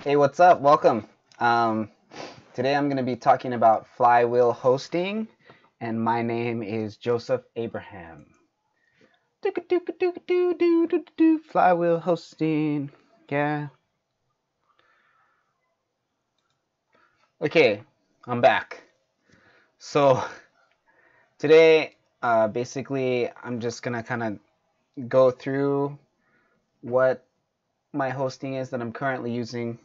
Hey, what's up? Welcome. Today I'm going to be talking about Flywheel hosting, and my name is Joseph Abraham. Flywheel hosting, yeah. Okay, I'm back. So today, basically, I'm just going to kind of go through what my hosting is that I'm currently using.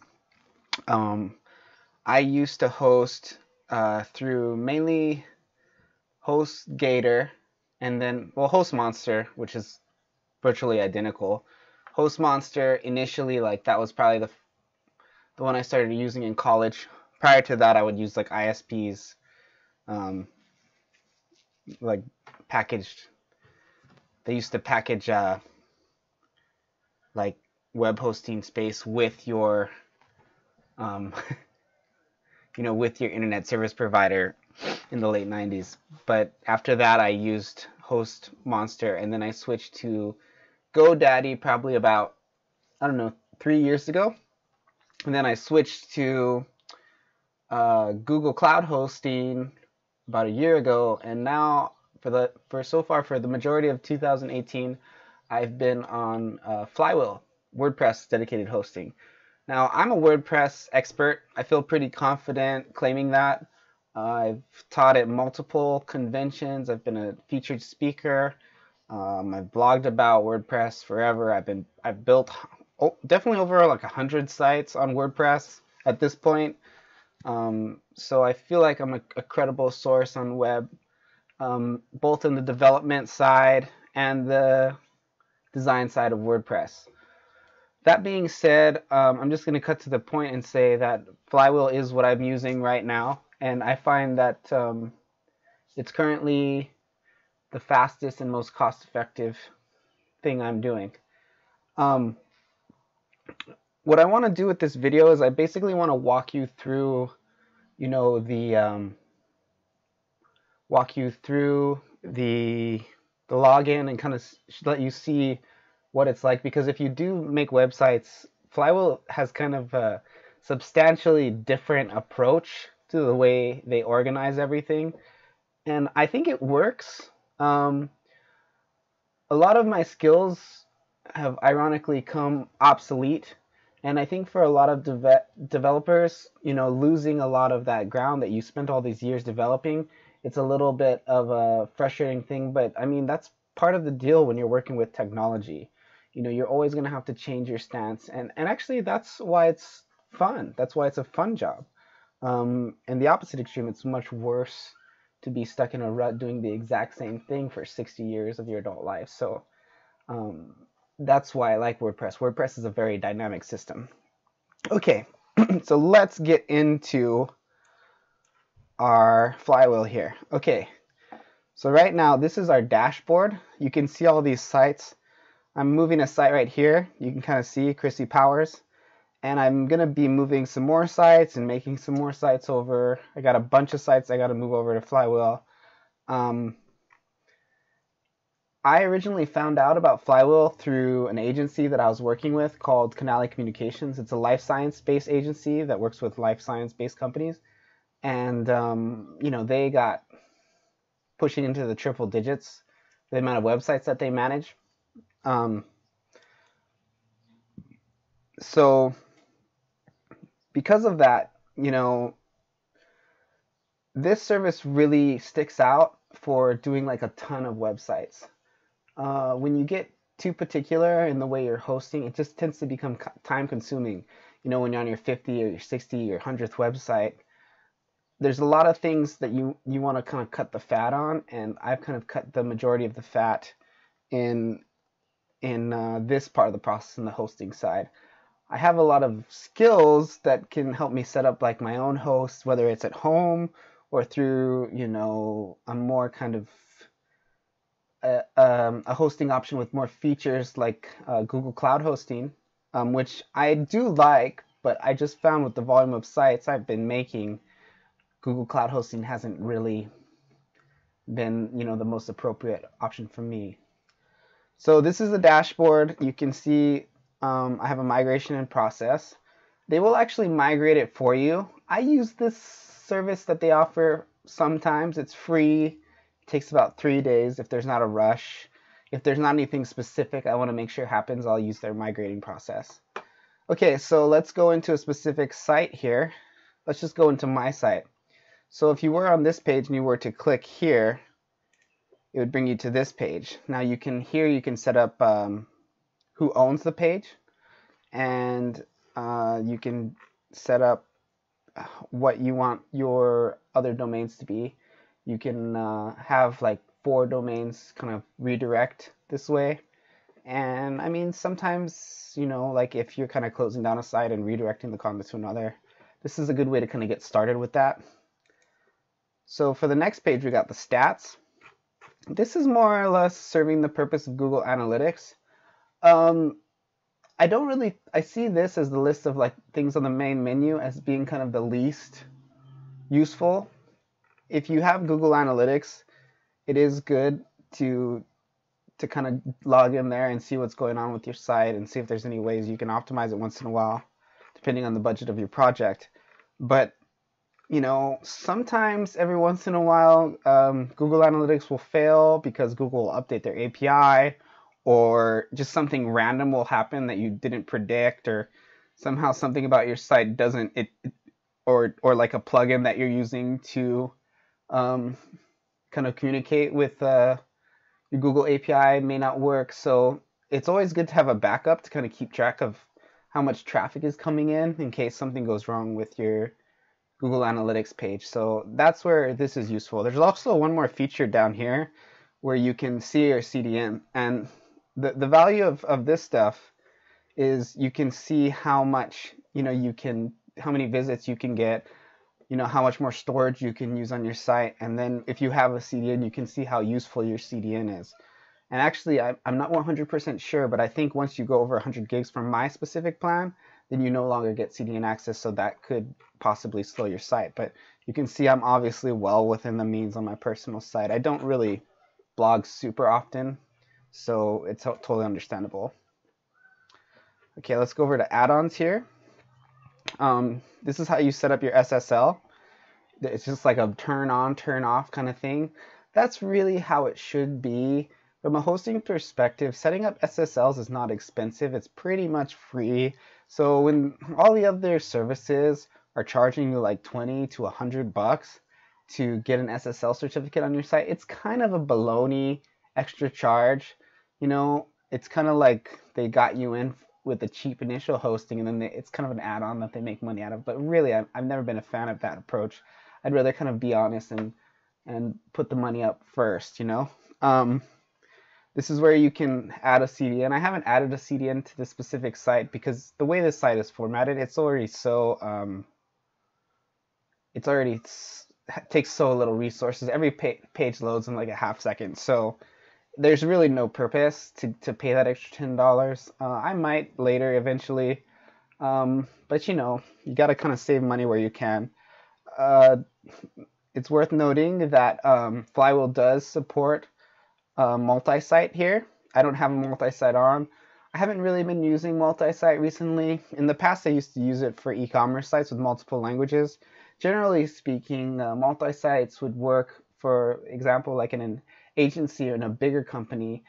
I used to host through mainly HostGator, and then, well, HostMonster, which is virtually identical. HostMonster initially, like, that was probably the one I started using in college. Prior to that, I would use like ISPs, like packaged. They used to package like web hosting space with your, um, with your internet service provider in the late 90s. But after that, I used HostMonster, and then I switched to GoDaddy probably about, I don't know, 3 years ago. And then I switched to Google Cloud Hosting about a year ago, and now for the majority of 2018, I've been on Flywheel WordPress dedicated hosting. Now, I'm a WordPress expert. I feel pretty confident claiming that. I've taught at multiple conventions. I've been a featured speaker. I've blogged about WordPress forever. I've built definitely over like 100 sites on WordPress at this point. So I feel like I'm a credible source on web, both in the development side and the design side of WordPress. That being said, I'm just going to cut to the point and say that Flywheel is what I'm using right now, and I find that it's currently the fastest and most cost-effective thing I'm doing. What I want to do with this video is I basically want to walk you through, the login and kind of let you see what it's like, because if you do make websites, Flywheel has kind of a substantially different approach to the way they organize everything, and I think it works. A lot of my skills have ironically come obsolete, and I think for a lot of developers, losing a lot of that ground that you spent all these years developing, it's a little bit of a frustrating thing, but I mean, that's part of the deal when you're working with technology. You're always going to have to change your stance, and actually that's why it's fun. That's why it's a fun job. And the opposite extreme, it's much worse to be stuck in a rut doing the exact same thing for 60 years of your adult life. So that's why I like WordPress. WordPress is a very dynamic system. Okay, so let's get into our Flywheel here. Okay, so right now this is our dashboard. You can see all these sites. I'm moving a site right here. You can kind of see Chrissy Powers. And I'm going to be moving some more sites and making some more sites over. I got a bunch of sites I got to move over to Flywheel. I originally found out about Flywheel through an agency that I was working with called Canali Communications. It's a life science-based agency that works with life science-based companies. And, they got pushing into the triple digits, the amount of websites that they manage. So because of that, this service really sticks out for doing like a ton of websites. When you get too particular in the way you're hosting, it just tends to become time consuming. When you're on your 50 or your 60 or 100th website, there's a lot of things that you want to kind of cut the fat on, and I've kind of cut the majority of the fat in this part of the process, in the hosting side. I have a lot of skills that can help me set up like my own hosts, whether it's at home or through, a more kind of a hosting option with more features like Google Cloud Hosting, which I do like, but I just found with the volume of sites I've been making, Google Cloud Hosting hasn't really been, the most appropriate option for me. So this is the dashboard. You can see I have a migration in process. they will actually migrate it for you. I use this service that they offer sometimes. It's free. It takes about 3 days if there's not a rush. If there's not anything specific I want to make sure happens, I'll use their migrating process. Okay, so let's go into a specific site here. Let's just go into my site. So if you were on this page and you were to click here, it would bring you to this page. Now you can set up who owns the page, and you can set up what you want your other domains to be. You can have like 4 domains kind of redirect this way. And I mean, sometimes, like if you're kind of closing down a site and redirecting the content to another, this is a good way to kind of get started with that. So for the next page, we got the stats. This is more or less serving the purpose of Google Analytics. I see this as the list of like things on the main menu as being kind of the least useful. If you have Google Analytics, it is good to kind of log in there and see what's going on with your site and see if there's any ways you can optimize it once in a while, depending on the budget of your project. But sometimes every once in a while, Google Analytics will fail because Google will update their API, or just something random will happen that you didn't predict, or somehow something about your site doesn't, or like a plugin that you're using to kind of communicate with your Google API may not work. So it's always good to have a backup to kind of keep track of how much traffic is coming in case something goes wrong with your Google Analytics page. So that's where this is useful. There's also one more feature down here where you can see your CDN, and the value of this stuff is you can see how much how many visits you can get, how much more storage you can use on your site, and then if you have a CDN, you can see how useful your CDN is. And actually, I'm not 100% sure, but I think once you go over 100 gigs from my specific plan, then you no longer get CDN access, so that could possibly slow your site. But you can see I'm obviously well within the means on my personal site. I don't really blog super often, so it's totally understandable. Okay, let's go over to add-ons here. This is how you set up your SSL. It's just like a turn on, turn off kind of thing. That's really how it should be. From a hosting perspective, setting up SSLs is not expensive. It's pretty much free. So when all the other services are charging you like 20 to 100 bucks to get an SSL certificate on your site, it's kind of a baloney extra charge. It's kind of like they got you in with a cheap initial hosting, and then it's kind of an add-on that they make money out of. But really, I've never been a fan of that approach. I'd rather kind of be honest and put the money up first, This is where you can add a CDN. I haven't added a CDN to this specific site because the way this site is formatted, it takes so little resources. Every page loads in like a half second. So there's really no purpose to pay that extra $10. I might later eventually, but you got to kind of save money where you can. It's worth noting that Flywheel does support multi-site here. I don't have a multi-site on. I haven't really been using multi-site recently. In the past, I used to use it for e-commerce sites with multiple languages. Generally speaking, multi-sites would work, for example, like in an agency or in a bigger company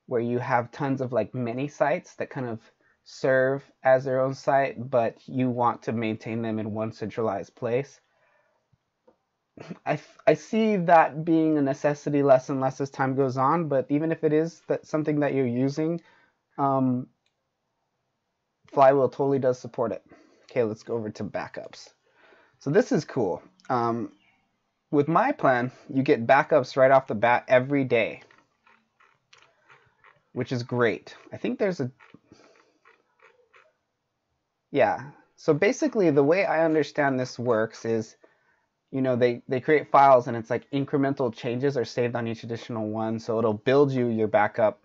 where you have tons of like many sites that kind of serve as their own site, but you want to maintain them in one centralized place. I see that being a necessity less and less as time goes on, but even if it is something that you're using, Flywheel totally does support it. Okay, let's go over to backups. So this is cool. With my plan, you get backups right off the bat every day, which is great. I think there's yeah. So basically, the way I understand this works is, they create files, and it's like incremental changes are saved on each additional one. So it'll build you your backup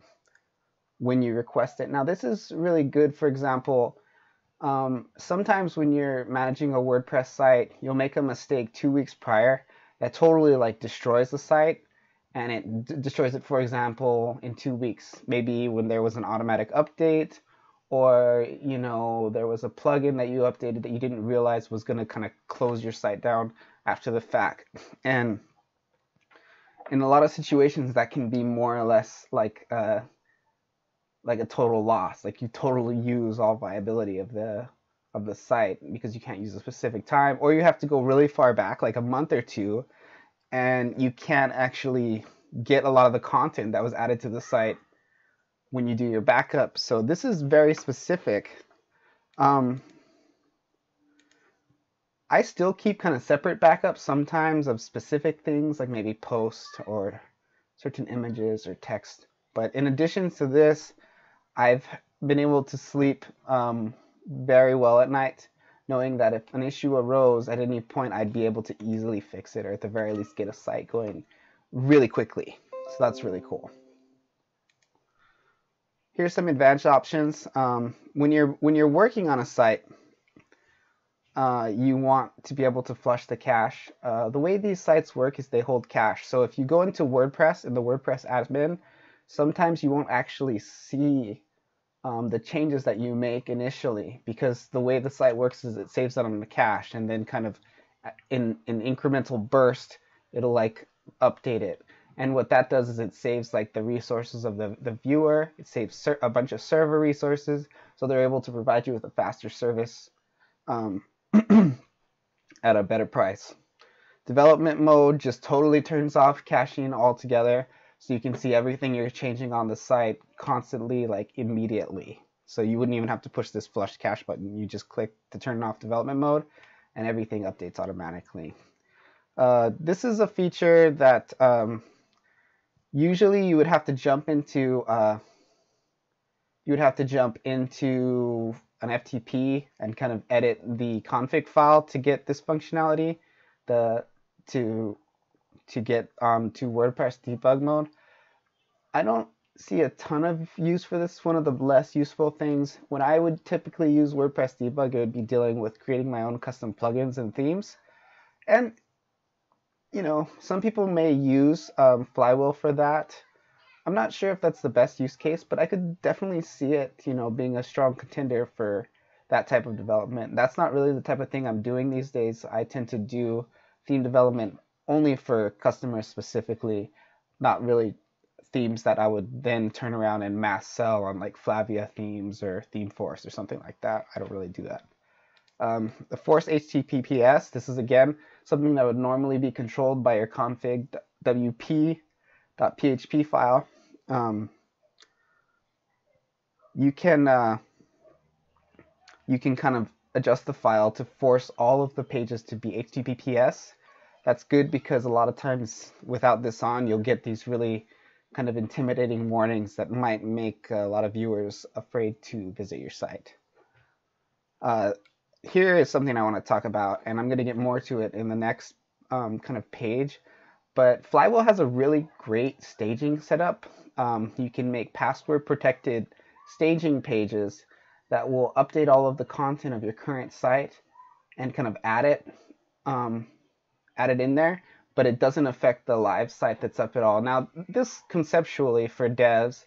when you request it. Now, this is really good. For example, sometimes when you're managing a WordPress site, you'll make a mistake 2 weeks prior that totally like destroys the site, and it destroys it, for example, in 2 weeks. Maybe when there was an automatic update, or you know, there was a plugin that you updated that you didn't realize was going to kind of close your site down after the fact. And in a lot of situations, that can be more or less like a total loss. Like you totally use all viability of the site because you can't use a specific time, or you have to go really far back, like a month or two, and you can't actually get a lot of the content that was added to the site when you do your backup. So this is very specific. I still keep kind of separate backups sometimes of specific things, like maybe posts or certain images or text. But in addition to this, I've been able to sleep very well at night, knowing that if an issue arose at any point, I'd be able to easily fix it, or at the very least get a site going really quickly. So that's really cool. Here's some advanced options. When you're working on a site, you want to be able to flush the cache. The way these sites work is they hold cache. So if you go into WordPress in the WordPress admin, sometimes you won't actually see the changes that you make initially, because the way the site works is it saves it on the cache, and then kind of in an incremental burst, it'll like update it. And what that does is it saves like the resources of the viewer. It saves a bunch of server resources, so they're able to provide you with a faster service at a better price. Development mode just totally turns off caching altogether, so you can see everything you're changing on the site constantly, like immediately. So you wouldn't even have to push this flush cache button. You just click to turn off development mode, and everything updates automatically. This is a feature that usually you would have to jump into an FTP and kind of edit the config file to get this functionality, to get to WordPress debug mode. I don't see a ton of use for this. One of the less useful things. When I would typically use WordPress debug, it would be dealing with creating my own custom plugins and themes. And you know, some people may use Flywheel for that. I'm not sure if that's the best use case, but I could definitely see it, you know, being a strong contender for that type of development. That's not really the type of thing I'm doing these days. I tend to do theme development only for customers specifically, not really themes that I would then turn around and mass sell on like Flavia themes or ThemeForce or something like that. I don't really do that. The force HTTPS, this is again something that would normally be controlled by your config wp.php file. You can kind of adjust the file to force all of the pages to be HTTPS. That's good because a lot of times without this on, you'll get these really kind of intimidating warnings that might make a lot of viewers afraid to visit your site. Here is something I want to talk about, and I'm going to get more to it in the next kind of page. But Flywheel has a really great staging setup. You can make password-protected staging pages that will update all of the content of your current site and kind of add it in there, but it doesn't affect the live site that's up at all. Now, this conceptually for devs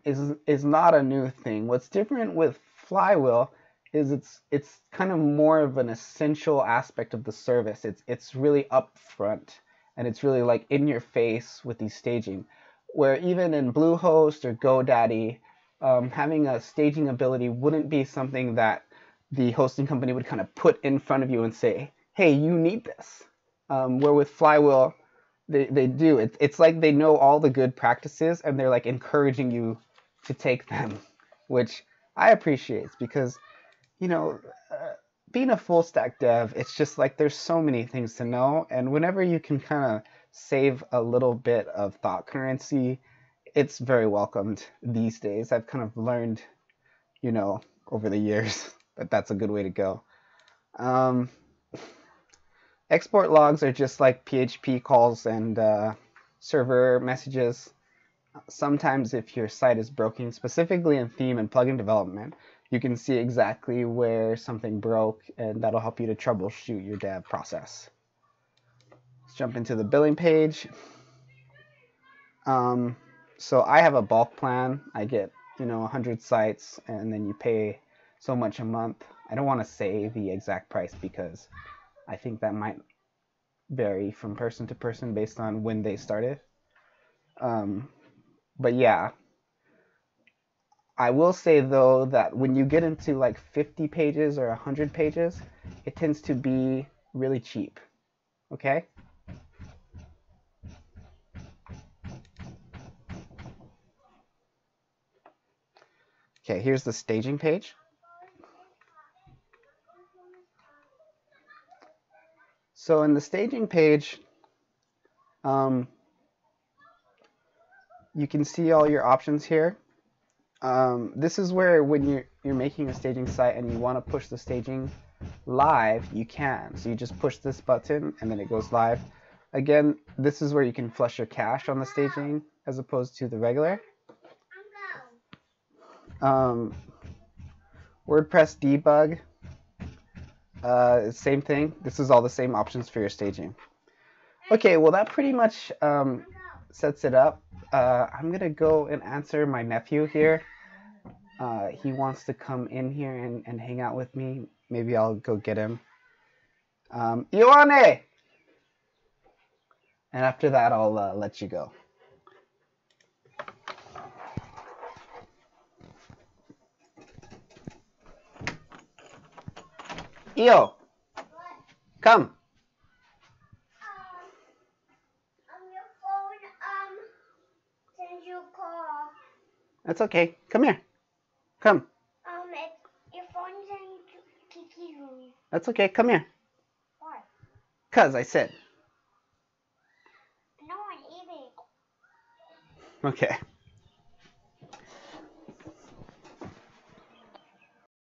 is not a new thing. What's different with Flywheel is it's kind of more of an essential aspect of the service. It's really upfront, and it's really like in your face with these staging, where even in Bluehost or GoDaddy, having a staging ability wouldn't be something that the hosting company would kind of put in front of you and say, hey, you need this. Where with Flywheel, they do. It's like they know all the good practices, and they're like encouraging you to take them, which I appreciate, because you know, being a full stack dev, it's just like there's so many things to know, and whenever you can kind of save a little bit of thought currency, it's very welcomed these days. I've kind of learned, you know, over the years that that's a good way to go. Export logs are just like PHP calls and server messages. Sometimes if your site is broken, specifically in theme and plugin development, you can see exactly where something broke, and that'll help you to troubleshoot your dev process. Let's jump into the billing page. So I have a bulk plan. I get, 100 sites and then you pay so much a month. I don't want to say the exact price because I think that might vary from person to person based on when they started. But yeah, I will say though that when you get into like 50 pages or 100 pages, it tends to be really cheap. Okay? Okay, here's the staging page. So in the staging page, you can see all your options here. This is where when you're making a staging site and you want to push the staging live, you can. So you just push this button and then it goes live. Again, this is where you can flush your cache on the staging as opposed to the regular. WordPress debug, same thing. This is all the same options for your staging. Okay, well that pretty much sets it up. I'm gonna go and answer my nephew here. He wants to come in here and hang out with me. Maybe I'll go get him. Ioane! And after that, I'll let you go. Io! Come! On your phone, send you a call. That's okay. Come here. Come. Your phone sends Kiki's room. That's okay. Come here. Why? 'Cause I said. No, I'm eating. Okay.